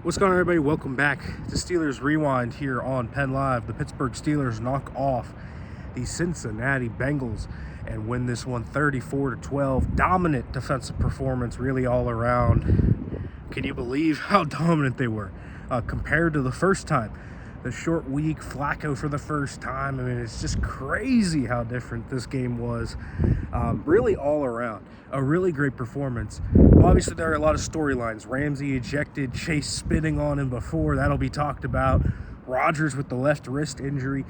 What's going on, everybody? Welcome back to Steelers Rewind here on Penn Live. The Pittsburgh Steelers knock off the Cincinnati Bengals and win this one 34-12. Dominant defensive performance really all around. Can you believe how dominant they were compared to the first time? The short week, Flacco for the first time. I mean, it's just crazy how different this game was. Really all around. A really great performance. Obviously, there are a lot of storylines. Ramsey ejected, Chase spitting on him before. That'll be talked about. Rodgers with the left wrist injury.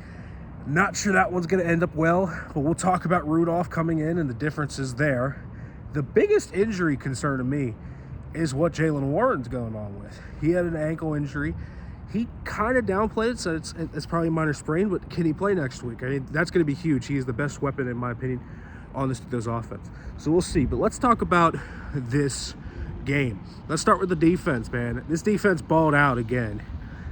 Not sure that one's going to end up well, but we'll talk about Rudolph coming in and the differences there. The biggest injury concern to me is what Jaylen Warren's going on with. He had an ankle injury. He kind of downplayed it, so it's probably a minor sprain, but can he play next week? I mean, that's going to be huge. He is the best weapon, in my opinion, on this Steelers offense. So we'll see. But let's talk about this game. Let's start with the defense, man. This defense balled out again.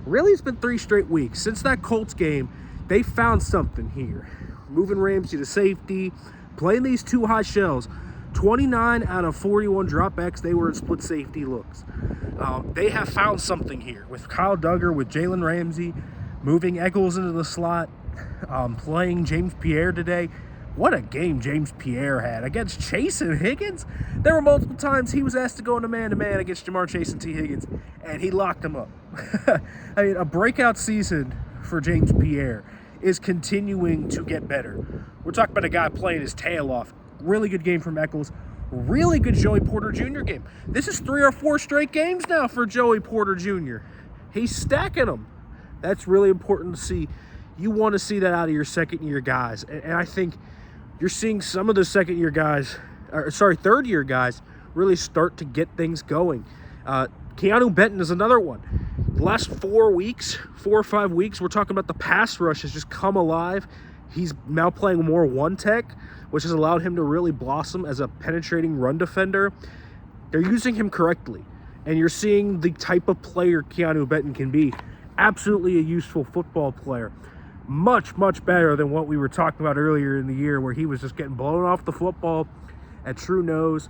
Really, it's been 3 straight weeks. Since that Colts game, they found something here. Moving Ramsey to safety, playing these 2 high shells. 29 out of 41 dropbacks, they were in split safety looks. They have found something here with Kyle Duggar, with Jalen Ramsey, moving Eccles into the slot, playing James Pierre today. What a game James Pierre had against Chase and Higgins. There were multiple times he was asked to go into man-to-man against Jamar Chase and T. Higgins, and he locked him up. I mean, a breakout season for James Pierre is continuing to get better. We're talking about a guy playing his tail off. Really good game from Eccles. Really good Joey Porter Jr. game. This is 3 or 4 straight games now for Joey Porter Jr. He's stacking them. That's really important to see. You want to see that out of your second-year guys. And I think you're seeing some of the third-year guys really start to get things going. Keanu Benton is another one. The last 4 or 5 weeks, we're talking about the pass rush has just come alive. He's now playing more one-tech, which has allowed him to really blossom as a penetrating run defender. They're using him correctly, and you're seeing the type of player Keanu Benton can be. Absolutely a useful football player. Much, much better than what we were talking about earlier in the year, where he was just getting blown off the football at true nose.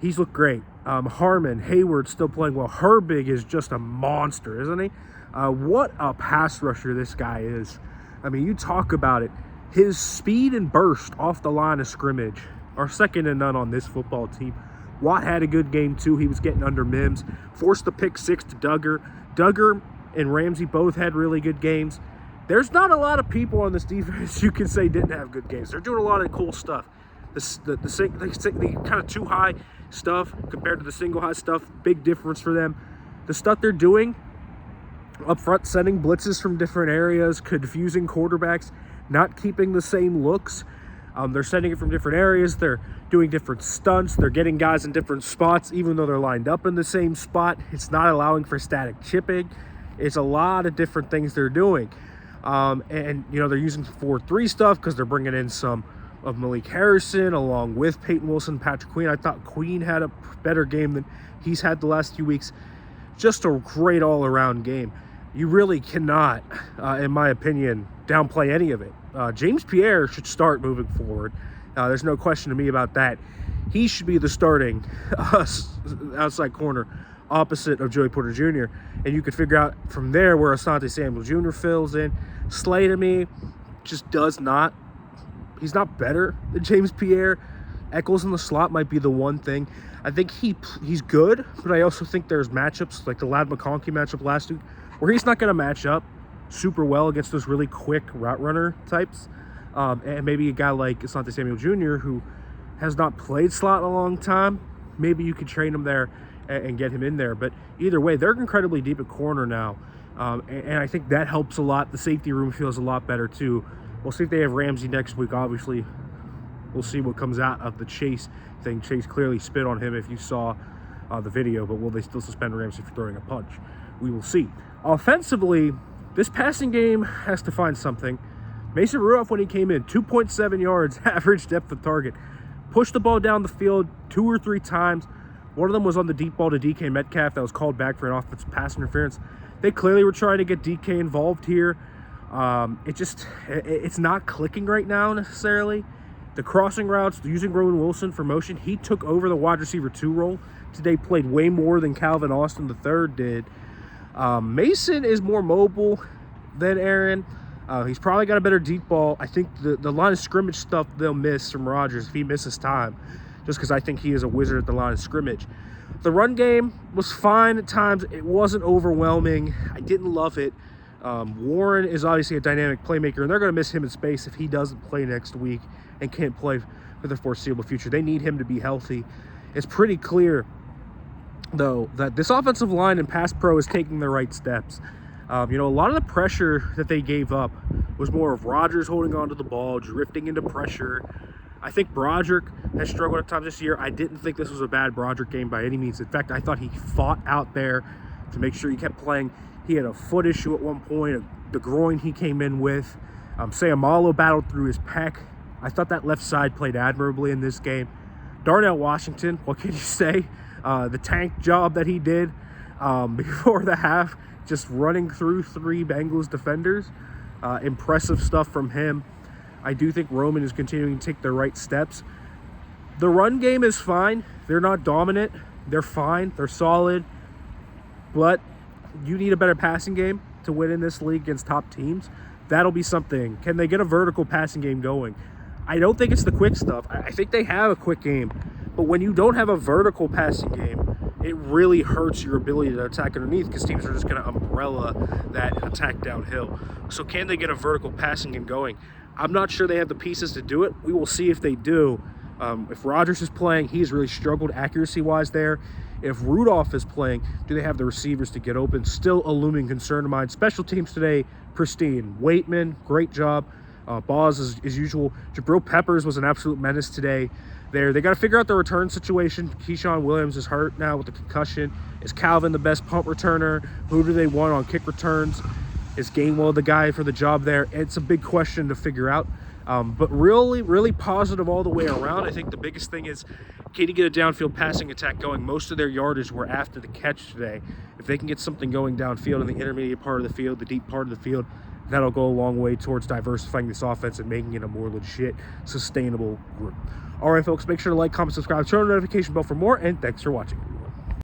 He's looked great. Harmon, Hayward still playing well. Herbig is just a monster, isn't he? What a pass rusher this guy is. I mean, you talk about it. His speed and burst off the line of scrimmage are second to none on this football team. Watt had a good game, too. He was getting under Mims. Forced the pick 6 to Duggar. Duggar and Ramsey both had really good games. There's not a lot of people on this defense you can say didn't have good games. They're doing a lot of cool stuff. The kind of 2 high stuff compared to the single high stuff, big difference for them. The stuff they're doing up front, sending blitzes from different areas, confusing quarterbacks, not keeping the same looks. They're sending it from different areas. They're doing different stunts. They're getting guys in different spots, even though they're lined up in the same spot. It's not allowing for static chipping. It's a lot of different things they're doing. And they're using 4-3 stuff because they're bringing in some of Malik Harrison along with Peyton Wilson, Patrick Queen. I thought Queen had a better game than he's had the last few weeks. Just a great all-around game. You really cannot, in my opinion, downplay any of it. James Pierre should start moving forward. There's no question to me about that. He should be the starting outside corner opposite of Joey Porter Jr. And you could figure out from there where Asante Samuel Jr. fills in. Slay, to me, just does not. He's not better than James Pierre. Eccles in the slot might be the one thing. I think he's good, but I also think there's matchups like the Ladd McConkey matchup last week where he's not going to match up super well against those really quick route runner types. And maybe a guy like Asante Samuel Jr. who has not played slot in a long time, maybe you could train him there and get him in there. But either way, they're incredibly deep at corner now. And I think that helps a lot. The safety room feels a lot better too. We'll see if they have Ramsey next week. Obviously, we'll see what comes out of the Chase thing. Chase clearly spit on him if you saw the video, but will they still suspend Ramsey for throwing a punch? We will see. Offensively, this passing game has to find something. Mason Rudolph, when he came in, 2.7 yards, average depth of target. Pushed the ball down the field 2 or 3 times. One of them was on the deep ball to DK Metcalf that was called back for an offensive pass interference. They clearly were trying to get DK involved here. It's not clicking right now necessarily. The crossing routes, using Rowan Wilson for motion, he took over the wide receiver 2 role. Today played way more than Calvin Austin III did. Mason is more mobile than Aaron. He's probably got a better deep ball. I think the line of scrimmage stuff they'll miss from Rodgers if he misses time, just because I think he is a wizard at the line of scrimmage. The run game was fine at times. It wasn't overwhelming. I didn't love it. Warren is obviously a dynamic playmaker, and they're going to miss him in space if he doesn't play next week and can't play for the foreseeable future. They need him to be healthy. It's pretty clear, though, that this offensive line and pass pro is taking the right steps. A lot of the pressure that they gave up was more of Rodgers holding on to the ball, drifting into pressure. I think Broderick has struggled at times this year. I didn't think this was a bad Broderick game by any means. In fact, I thought he fought out there to make sure he kept playing. He had a foot issue at one point, the groin he came in with. Sayamalo battled through his pec. I thought that left side played admirably in this game. Darnell Washington, what can you say? The tank job that he did before the half, just running through 3 Bengals defenders. Impressive stuff from him. I do think Roman is continuing to take the right steps. The run game is fine. They're not dominant. They're fine. They're solid. But you need a better passing game to win in this league against top teams. That'll be something. Can they get a vertical passing game going? I don't think it's the quick stuff. I think they have a quick game. But when you don't have a vertical passing game, it really hurts your ability to attack underneath because teams are just going to umbrella that attack downhill. So can they get a vertical passing game going? I'm not sure they have the pieces to do it. We will see if they do. If Rodgers is playing, he's really struggled accuracy-wise there. If Rudolph is playing, do they have the receivers to get open? Still a looming concern of mine. Special teams today, pristine. Waitman, great job. Boz, as usual. Jabril Peppers was an absolute menace today. They got to figure out the return situation. Keyshawn Williams is hurt now with the concussion. Is Calvin the best punt returner? Who do they want on kick returns? Is Gainwell the guy for the job there? It's a big question to figure out. But really, really positive all the way around. I think the biggest thing is, can you get a downfield passing attack going? Most of their yardage were after the catch today. If they can get something going downfield in the intermediate part of the field, the deep part of the field, that'll go a long way towards diversifying this offense and making it a more legit, sustainable group. All right, folks, make sure to like, comment, subscribe, turn on the notification bell for more, and thanks for watching.